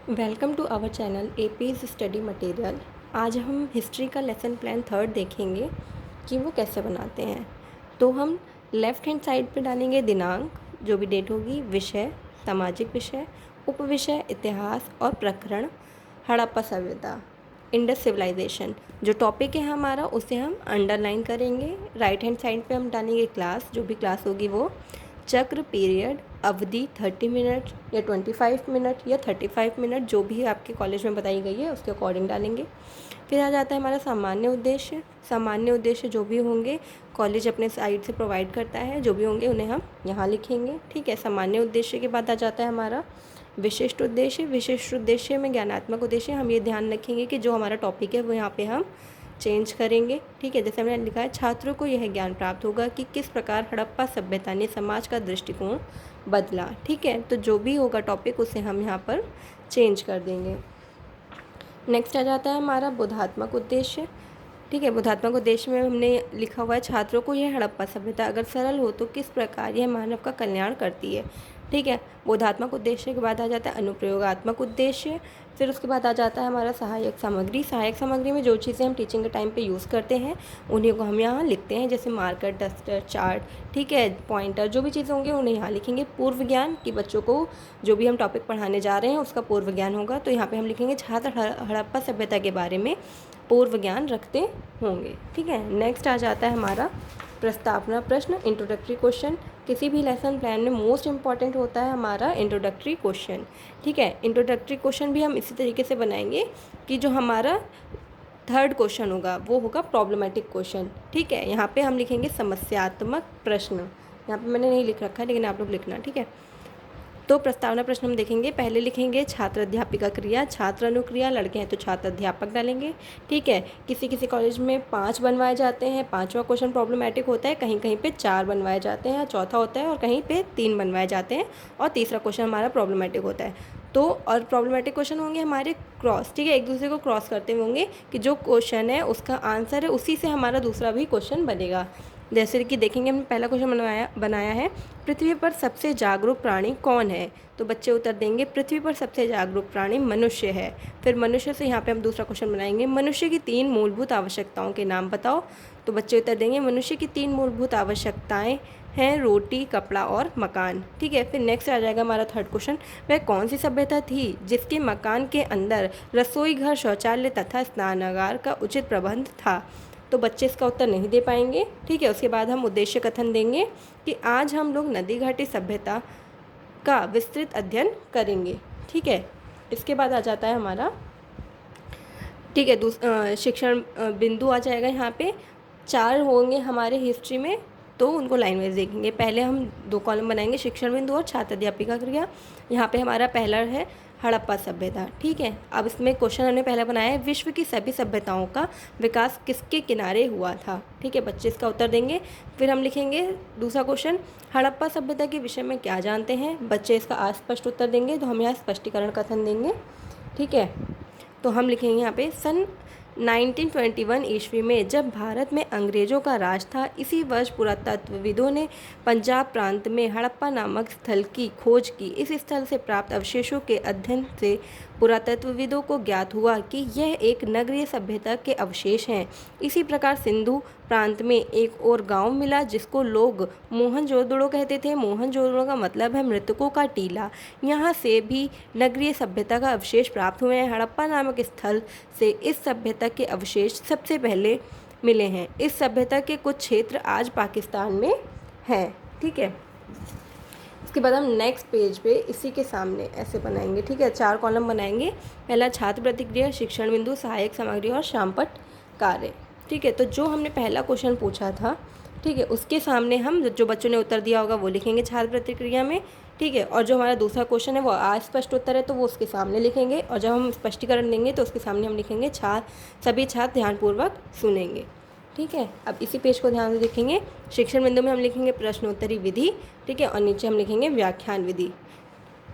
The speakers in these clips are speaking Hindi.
वेलकम टू आवर चैनल एपीज स्टडी मटेरियल। आज हम हिस्ट्री का लेसन प्लान थर्ड देखेंगे कि वो कैसे बनाते हैं। तो हम लेफ़्ट हैंड साइड पे डालेंगे दिनांक, जो भी डेट होगी, विषय, सामाजिक विषय, उपविषय, इतिहास और प्रकरण हड़प्पा सभ्यता, इंडस सिविलाइजेशन। जो टॉपिक है हमारा उसे हम अंडरलाइन करेंगे। राइट हैंड साइड पे हम डालेंगे क्लास, जो भी क्लास होगी वो, चक्र, पीरियड, अवधि 30 मिनट या 25 मिनट या 35 मिनट, जो भी आपके कॉलेज में बताई गई है उसके अकॉर्डिंग डालेंगे। फिर आ जाता है हमारा सामान्य उद्देश्य। सामान्य उद्देश्य जो भी होंगे कॉलेज अपने साइड से प्रोवाइड करता है, जो भी होंगे उन्हें हम यहाँ लिखेंगे। ठीक है, सामान्य उद्देश्य के बाद आ जाता है हमारा विशिष्ट उद्देश्य। विशिष्ट उद्देश्य में ज्ञानात्मक उद्देश्य हम ये ध्यान रखेंगे कि जो हमारा टॉपिक है वो यहाँ पे हम चेंज करेंगे। ठीक है, जैसे हमने लिखा है, छात्रों को यह ज्ञान प्राप्त होगा कि किस प्रकार हड़प्पा सभ्यता ने समाज का दृष्टिकोण बदला। ठीक है, तो जो भी होगा टॉपिक उसे हम यहाँ पर चेंज कर देंगे। नेक्स्ट आ जाता है हमारा बोधात्मक उद्देश्य। ठीक है, बोधात्मक उद्देश्य में हमने लिखा हुआ है, छात्रों को यह हड़प्पा सभ्यता अगर सरल हो तो किस प्रकार यह मानव का कल्याण करती है। ठीक है, बोधात्मक उद्देश्य के बाद आ जाता है अनुप्रयोगात्मक उद्देश्य। फिर उसके बाद आ जाता है हमारा सहायक सामग्री। सहायक सामग्री में जो चीज़ें हम टीचिंग के टाइम पे यूज़ करते हैं उन्हीं को हम यहाँ लिखते हैं, जैसे मार्कर, डस्टर, चार्ट, ठीक है, पॉइंटर, जो भी चीज़ें होंगी उन्हें यहाँ लिखेंगे। पूर्व ज्ञान कि बच्चों को जो भी हम टॉपिक पढ़ाने जा रहे हैं उसका पूर्व ज्ञान होगा, तो यहाँ पर हम लिखेंगे छात्र हड़प्पा सभ्यता के बारे में पूर्व ज्ञान रखते होंगे। ठीक है, नेक्स्ट आ जाता है हमारा प्रस्तावना प्रश्न, इंट्रोडक्टरी क्वेश्चन। किसी भी लेसन प्लान में मोस्ट इंपॉर्टेंट होता है हमारा इंट्रोडक्टरी क्वेश्चन। ठीक है, इंट्रोडक्टरी क्वेश्चन भी हम इसी तरीके से बनाएंगे कि जो हमारा थर्ड क्वेश्चन होगा वो होगा प्रॉब्लमेटिक क्वेश्चन। ठीक है, यहाँ पे हम लिखेंगे समस्यात्मक प्रश्न। यहाँ पे मैंने नहीं लिख रखा है लेकिन आप लोग लिखना। ठीक है, तो प्रस्तावना प्रश्न हम देखेंगे। पहले लिखेंगे छात्र अध्यापिका क्रिया, छात्र अनुक्रिया, लड़के हैं तो छात्र अध्यापक डालेंगे। ठीक है, किसी किसी कॉलेज में 5 बनवाए जाते हैं, 5वां क्वेश्चन प्रॉब्लमेटिक होता है, कहीं कहीं पे 4 बनवाए जाते हैं, चौथा होता है, और कहीं पे 3 बनवाए जाते हैं और तीसरा क्वेश्चन हमारा प्रॉब्लमेटिक होता है। तो और प्रॉब्लमेटिक क्वेश्चन होंगे हमारे क्रॉस। ठीक है, एक दूसरे को क्रॉस करते हुए होंगे कि जो क्वेश्चन है उसका आंसर है उसी से हमारा दूसरा भी क्वेश्चन बनेगा। जैसे कि देखेंगे, हमने पहला क्वेश्चन बनाया है, पृथ्वी पर सबसे जागरूक प्राणी कौन है। तो बच्चे उत्तर देंगे पृथ्वी पर सबसे जागरूक प्राणी मनुष्य है। फिर मनुष्य से यहाँ पे हम दूसरा क्वेश्चन बनाएंगे, मनुष्य की 3 मूलभूत आवश्यकताओं के नाम बताओ। तो बच्चे उत्तर देंगे मनुष्य की 3 मूलभूत आवश्यकताएं हैं रोटी, कपड़ा और मकान। ठीक है, फिर नेक्स्ट आ जाएगा हमारा थर्ड क्वेश्चन, वह कौन सी सभ्यता थी जिसके मकान के अंदर रसोई घर, शौचालय तथा स्नानागार का उचित प्रबंध था। तो बच्चे इसका उत्तर नहीं दे पाएंगे। ठीक है, उसके बाद हम उद्देश्य कथन देंगे कि आज हम लोग नदी घाटी सभ्यता का विस्तृत अध्ययन करेंगे। ठीक है, इसके बाद आ जाता है हमारा, ठीक है, शिक्षण बिंदु आ जाएगा। यहाँ पे 4 होंगे हमारे हिस्ट्री में, तो उनको लाइन वाइज देखेंगे। पहले हम 2 कॉलम बनाएंगे, शिक्षण बिंदु और छात्र अध्यापिका क्रिया। यहाँ पे हमारा पहला है हड़प्पा सभ्यता। ठीक है, अब इसमें क्वेश्चन हमने पहला बनाया है, विश्व की सभी सभ्यताओं का विकास किसके किनारे हुआ था। ठीक है, बच्चे इसका उत्तर देंगे। फिर हम लिखेंगे दूसरा क्वेश्चन, हड़प्पा सभ्यता के विषय में क्या जानते हैं। बच्चे इसका अस्पष्ट उत्तर देंगे, तो हम यहाँ स्पष्टीकरण कथन देंगे। ठीक है, तो हम लिखेंगे यहाँ पे, सन 1921 ईस्वी में जब भारत में अंग्रेज़ों का राज था, इसी वर्ष पुरातत्वविदों ने पंजाब प्रांत में हड़प्पा नामक स्थल की खोज की। इस स्थल से प्राप्त अवशेषों के अध्ययन से पुरातत्वविदों को ज्ञात हुआ कि यह एक नगरीय सभ्यता के अवशेष हैं। इसी प्रकार सिंधु प्रांत में एक और गांव मिला जिसको लोग मोहनजोदड़ो कहते थे। मोहनजोदड़ो का मतलब है मृतकों का टीला। यहाँ से भी नगरीय सभ्यता का अवशेष प्राप्त हुए हैं। हड़प्पा नामक स्थल से इस सभ्यता के अवशेष सबसे पहले मिले हैं। इस सभ्यता के कुछ क्षेत्र आज पाकिस्तान में हैं। ठीक है, इसके बाद हम नेक्स्ट पेज पे इसी के सामने ऐसे बनाएंगे। ठीक है, 4 कॉलम बनाएंगे। पहला छात्र प्रतिक्रिया, शिक्षण बिंदु, सहायक सामग्री और शामपट कार्य। ठीक है, तो जो हमने पहला क्वेश्चन पूछा था, ठीक है, उसके सामने हम जो बच्चों ने उत्तर दिया होगा वो लिखेंगे छात्र प्रतिक्रिया में। ठीक है, और जो हमारा दूसरा क्वेश्चन है वो अस्पष्ट उत्तर है तो वो उसके सामने लिखेंगे, और जब हम स्पष्टीकरण देंगे तो उसके सामने हम लिखेंगे सभी छात्र ध्यानपूर्वक सुनेंगे। ठीक है, अब इसी पेज को ध्यान से देखेंगे। शिक्षण बिंदु में हम लिखेंगे प्रश्नोत्तरी विधि। ठीक है, और नीचे हम लिखेंगे व्याख्यान विधि।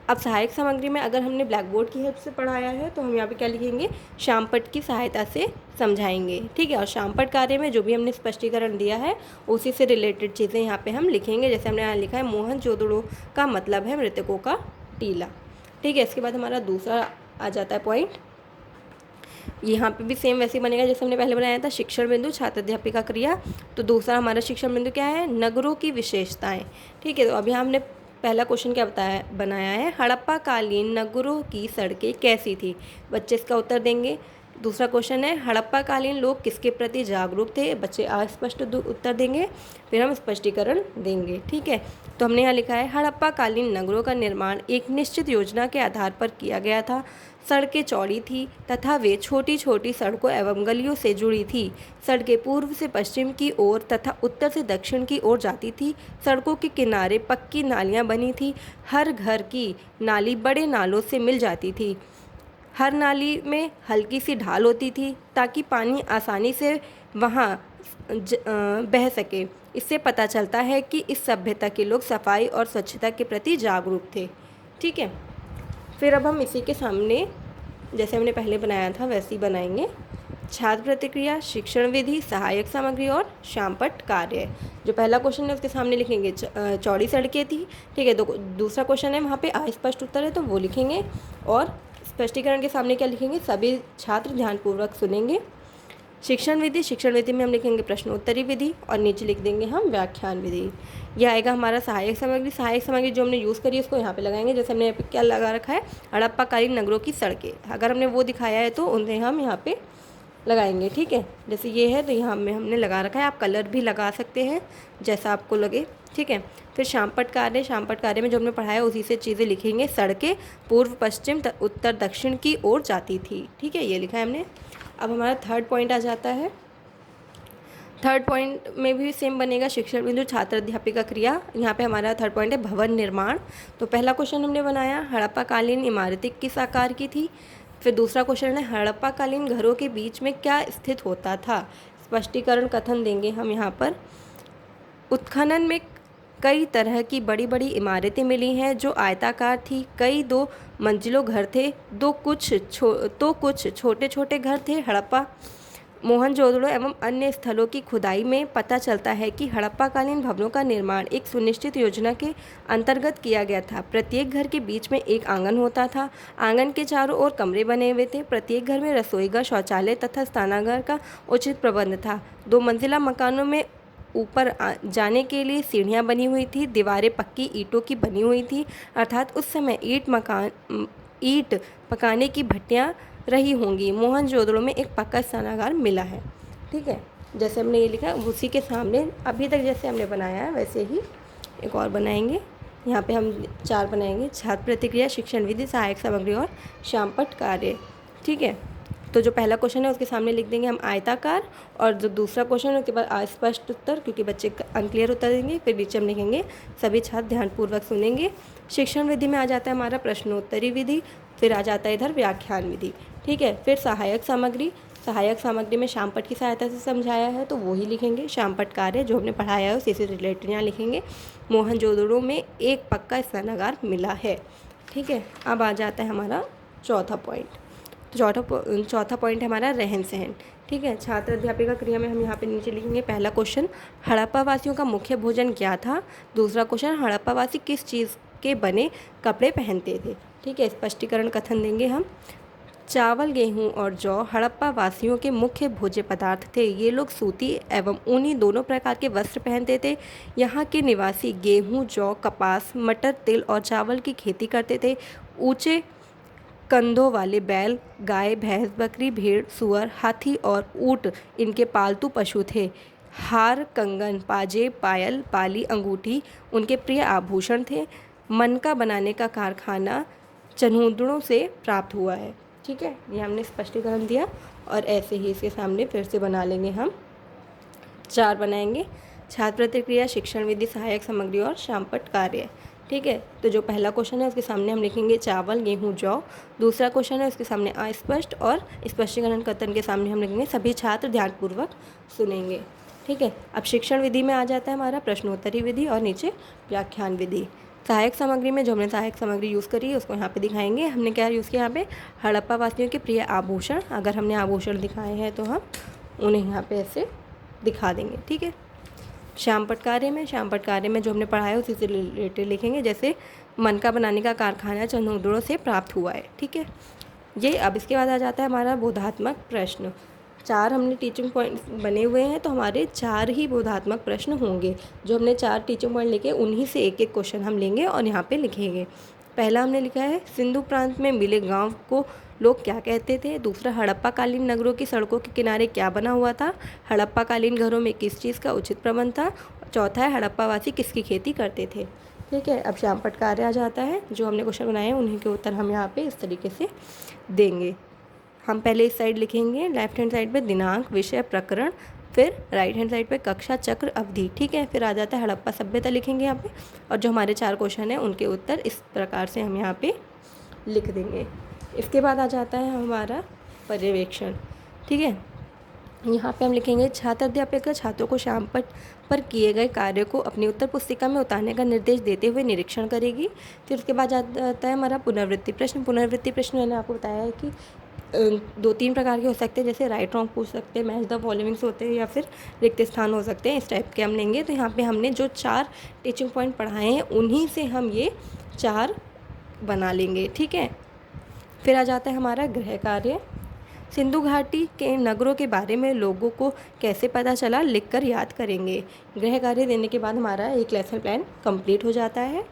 अब सहायक सामग्री में अगर हमने ब्लैक बोर्ड की हेल्प से पढ़ाया है तो हम यहाँ पे क्या लिखेंगे, शामपट की सहायता से समझाएंगे। ठीक है, और शामपट कार्य में जो भी हमने स्पष्टीकरण दिया है उसी से रिलेटेड चीज़ें यहाँ पे हम लिखेंगे। जैसे हमने यहाँ लिखा है मोहनजोदड़ो का मतलब है मृतकों का टीला। ठीक है, इसके बाद हमारा दूसरा आ जाता है पॉइंट। यहाँ पे भी सेम वैसे ही बनेगा जैसे हमने पहले बनाया था, शिक्षण बिंदु छात्र अध्यापिका क्रिया। तो दूसरा हमारा शिक्षण बिंदु क्या है, नगरों की विशेषताएं। ठीक है, तो अभी हमने पहला क्वेश्चन क्या बनाया है, हड़प्पा कालीन नगरों की सड़कें कैसी थी। बच्चे इसका उत्तर देंगे। दूसरा क्वेश्चन है, हड़प्पा कालीन लोग किसके प्रति जागरूक थे। बच्चे अस्पष्ट उत्तर देंगे, फिर हम स्पष्टीकरण देंगे। ठीक है, तो हमने यहाँ लिखा है, हड़प्पा कालीन नगरों का निर्माण एक निश्चित योजना के आधार पर किया गया था। सड़कें चौड़ी थी तथा वे छोटी छोटी सड़कों एवं गलियों से जुड़ी थी। सड़कें पूर्व से पश्चिम की ओर तथा उत्तर से दक्षिण की ओर जाती थी। सड़कों के किनारे पक्की नालियां बनी थी। हर घर की नाली बड़े नालों से मिल जाती थी। हर नाली में हल्की सी ढाल होती थी ताकि पानी आसानी से वहाँ बह सके। इससे पता चलता है कि इस सभ्यता के लोग सफाई और स्वच्छता के प्रति जागरूक थे। ठीक है, फिर अब हम इसी के सामने जैसे हमने पहले बनाया था वैसे ही बनाएंगे। छात्र प्रतिक्रिया, शिक्षण विधि, सहायक सामग्री और शामपट कार्य। जो पहला क्वेश्चन है उसके सामने लिखेंगे चौड़ी सड़कें थी। ठीक है, दूसरा क्वेश्चन है वहाँ पे अस्पष्ट उत्तर है तो वो लिखेंगे, और स्पष्टीकरण के सामने क्या लिखेंगे, सभी छात्र ध्यानपूर्वक सुनेंगे। शिक्षण विधि में हम लिखेंगे प्रश्नोत्तरी विधि, और नीचे लिख देंगे हम व्याख्यान विधि। यह आएगा हमारा सहायक सामग्री जो हमने यूज़ करी है उसको यहाँ पे लगाएंगे। जैसे हमने यहाँ पे क्या लगा रखा है, हड़प्पा कालीन नगरों की सड़कें, अगर हमने वो दिखाया है तो उन्हें हम यहाँ पे लगाएंगे। ठीक है, जैसे ये है तो यहाँ में हमने लगा रखा है, आप कलर भी लगा सकते हैं जैसा आपको लगे। ठीक है, फिर शामपट कार्य में जो हमने पढ़ाया उसी से चीज़ें लिखेंगे। सड़कें पूर्व पश्चिम उत्तर दक्षिण की ओर जाती थी। ठीक है, ये लिखा है हमने। अब हमारा थर्ड पॉइंट आ जाता है। थर्ड पॉइंट में भी सेम बनेगा, शिक्षण बिंदु छात्र अध्यापिका क्रिया। यहाँ पे हमारा थर्ड पॉइंट है भवन निर्माण। तो पहला क्वेश्चन हमने बनाया, हड़प्पा कालीन इमारतें किस आकार की थी। फिर दूसरा क्वेश्चन है, हड़प्पा कालीन घरों के बीच में क्या स्थित होता था। स्पष्टीकरण कथन देंगे हम यहाँ पर। उत्खनन में कई तरह की बड़ी बड़ी इमारतें मिली हैं जो आयताकार थी। कई 2 मंजिलों घर थे, कुछ छोटे छोटे घर थे। हड़प्पा, मोहनजोदड़ो एवं अन्य स्थलों की खुदाई में पता चलता है कि हड़प्पाकालीन भवनों का निर्माण एक सुनिश्चित योजना के अंतर्गत किया गया था। प्रत्येक घर के बीच में एक आंगन होता था। आंगन के चारों ओर कमरे बने हुए थे। प्रत्येक घर में रसोईघर, शौचालय तथा स्नानागार का उचित प्रबंध था। 2 मंजिला मकानों में ऊपर जाने के लिए सीढ़ियाँ बनी हुई थी। दीवारें पक्की ईंटों की बनी हुई थी, अर्थात उस समय ईंट पकाने की भट्टियाँ रही होंगी। मोहनजोदड़ो में एक पक्का स्नानागार मिला है। ठीक है, जैसे हमने ये लिखा उसी के सामने अभी तक जैसे हमने बनाया है वैसे ही एक और बनाएंगे। यहाँ पे हम 4 बनाएंगे, छात्र प्रतिक्रिया, शिक्षण विधि, सहायक सामग्री और शामपट कार्य। ठीक है, तो जो पहला क्वेश्चन है उसके सामने लिख देंगे हम आयताकार, और जो दूसरा क्वेश्चन है उसके बाद अस्पष्ट उत्तर, क्योंकि बच्चे अनक्लियर उत्तर देंगे। फिर नीचे हम लिखेंगे सभी छात्र ध्यानपूर्वक सुनेंगे। शिक्षण विधि में आ जाता है हमारा प्रश्नोत्तरी विधि, फिर आ जाता है इधर व्याख्यान विधि। ठीक है, फिर सहायक सामग्री में शामपट की सहायता से समझाया है तो वो ही लिखेंगे। शामपट कार्य जो हमने पढ़ाया है उसी से रिलेटेड यहाँ लिखेंगे। मोहनजोदड़ो में एक पक्का स्नानागार मिला है। ठीक है, अब आ जाता है हमारा चौथा पॉइंट। चौथा पॉइंट है हमारा रहन सहन। ठीक है, छात्र अध्यापिका क्रिया में हम यहाँ पे नीचे लिखेंगे पहला क्वेश्चन, हड़प्पा वासियों का मुख्य भोजन क्या था। दूसरा क्वेश्चन, हड़प्पा वासी किस चीज़ के बने कपड़े पहनते थे। ठीक है, स्पष्टीकरण कथन देंगे हम। चावल, गेहूं और जौ हड़प्पा वासियों के मुख्य भोज्य पदार्थ थे। ये लोग सूती एवं ऊनी दोनों प्रकार के वस्त्र पहनते थे। यहाँ के निवासी गेहूं, जौ, कपास, मटर, तिल और चावल की खेती करते थे। ऊंचे कंधों वाले बैल, गाय, भैंस, बकरी, भेड़, सूअर, हाथी और ऊँट इनके पालतू पशु थे। हार, कंगन, पाजे, पायल, पाली, अंगूठी उनके प्रिय आभूषण थे। मनका बनाने का कारखाना चन्हूदड़ों से प्राप्त हुआ है। ठीक है, ये हमने स्पष्टीकरण दिया, और ऐसे ही इसके सामने फिर से बना लेंगे हम 4 बनाएंगे, छात्र प्रतिक्रिया, शिक्षण विधि, सहायक सामग्री और शामपट कार्य। ठीक है, तो जो पहला क्वेश्चन है उसके सामने हम लिखेंगे चावल, गेहूं, जौ। दूसरा क्वेश्चन है उसके सामने अस्पष्ट, और स्पष्टीकरण कथन के सामने हम लिखेंगे सभी छात्र ध्यानपूर्वक सुनेंगे। ठीक है, अब शिक्षण विधि में आ जाता है हमारा प्रश्नोत्तरी विधि और नीचे व्याख्यान विधि। सहायक सामग्री में जो हमने सहायक सामग्री यूज़ करी है उसको यहाँ पे दिखाएंगे। हमने क्या यूज़ किया यहाँ पे, हड़प्पा वासियों के प्रिय आभूषण। अगर हमने आभूषण दिखाए हैं तो हम उन्हें यहाँ पे ऐसे दिखा देंगे। ठीक है, शामपट कार्य में जो हमने पढ़ा है उसी से रिलेटेड लिखेंगे, जैसे मनका बनाने का कारखाना चन्हूदड़ों से प्राप्त हुआ है। ठीक है, ये अब इसके बाद आ जाता है हमारा बोधात्मक प्रश्न। 4 हमने टीचिंग पॉइंट बने हुए हैं, तो हमारे 4 ही बोधात्मक प्रश्न होंगे। जो हमने 4 टीचिंग पॉइंट लिखे उन्हीं से एक एक क्वेश्चन हम लेंगे और यहाँ पे लिखेंगे। पहला हमने लिखा है सिंधु प्रांत में मिले गांव को लोग क्या कहते थे। दूसरा, हड़प्पा कालीन नगरों की सड़कों के किनारे क्या बना हुआ था। हड़प्पा कालीन घरों में किस चीज़ का उचित प्रबंध था। चौथा है हड़प्पा वासी किसकी खेती करते थे। ठीक है, अब श्यामपट्ट कार्य आ जाता है। जो हमने क्वेश्चन बनाए हैं उन्हीं के उत्तर हम यहाँ पे इस तरीके से देंगे। हम पहले इस साइड लिखेंगे, लेफ्ट हैंड साइड पे दिनांक, विषय, प्रकरण, फिर राइट हैंड साइड पे कक्षा, चक्र, अवधि। ठीक है, फिर आ जाता है हड़प्पा सभ्यता लिखेंगे यहाँ पे, और जो हमारे 4 क्वेश्चन हैं उनके उत्तर इस प्रकार से हम यहाँ पे लिख देंगे। इसके बाद आ जाता है हमारा पर्यवेक्षण। ठीक है, यहाँ पे हम लिखेंगे छात्र अध्यापिका छात्रों को श्यामपट्ट पर किए गए कार्य को अपनी उत्तर पुस्तिका में उतारने का निर्देश देते हुए निरीक्षण करेगी। फिर उसके बाद आता है हमारा पुनरावृत्ति प्रश्न। पुनरावृत्ति प्रश्न मैंने आपको बताया है कि 2-3 प्रकार के हो सकते हैं, जैसे राइट रॉन्ग पूछ सकते हैं, मैच द फॉलोइंग्स होते हैं, या फिर रिक्त स्थान हो सकते हैं। इस टाइप के हम लेंगे। तो यहाँ पे हमने जो 4 टीचिंग पॉइंट पढ़ाए हैं उन्हीं से हम ये 4 बना लेंगे। ठीक है, फिर आ जाता है हमारा गृह कार्य। सिंधु घाटी के नगरों के बारे में लोगों को कैसे पता चला, लिखकर याद करेंगे। गृह कार्य देने के बाद हमारा एक लेसन प्लान कंप्लीट हो जाता है।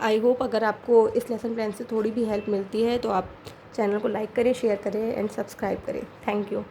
आई होप अगर आपको इस लेसन प्लान से थोड़ी भी हेल्प मिलती है तो आप चैनल को लाइक करें, शेयर करें एंड सब्सक्राइब करें। Thank you.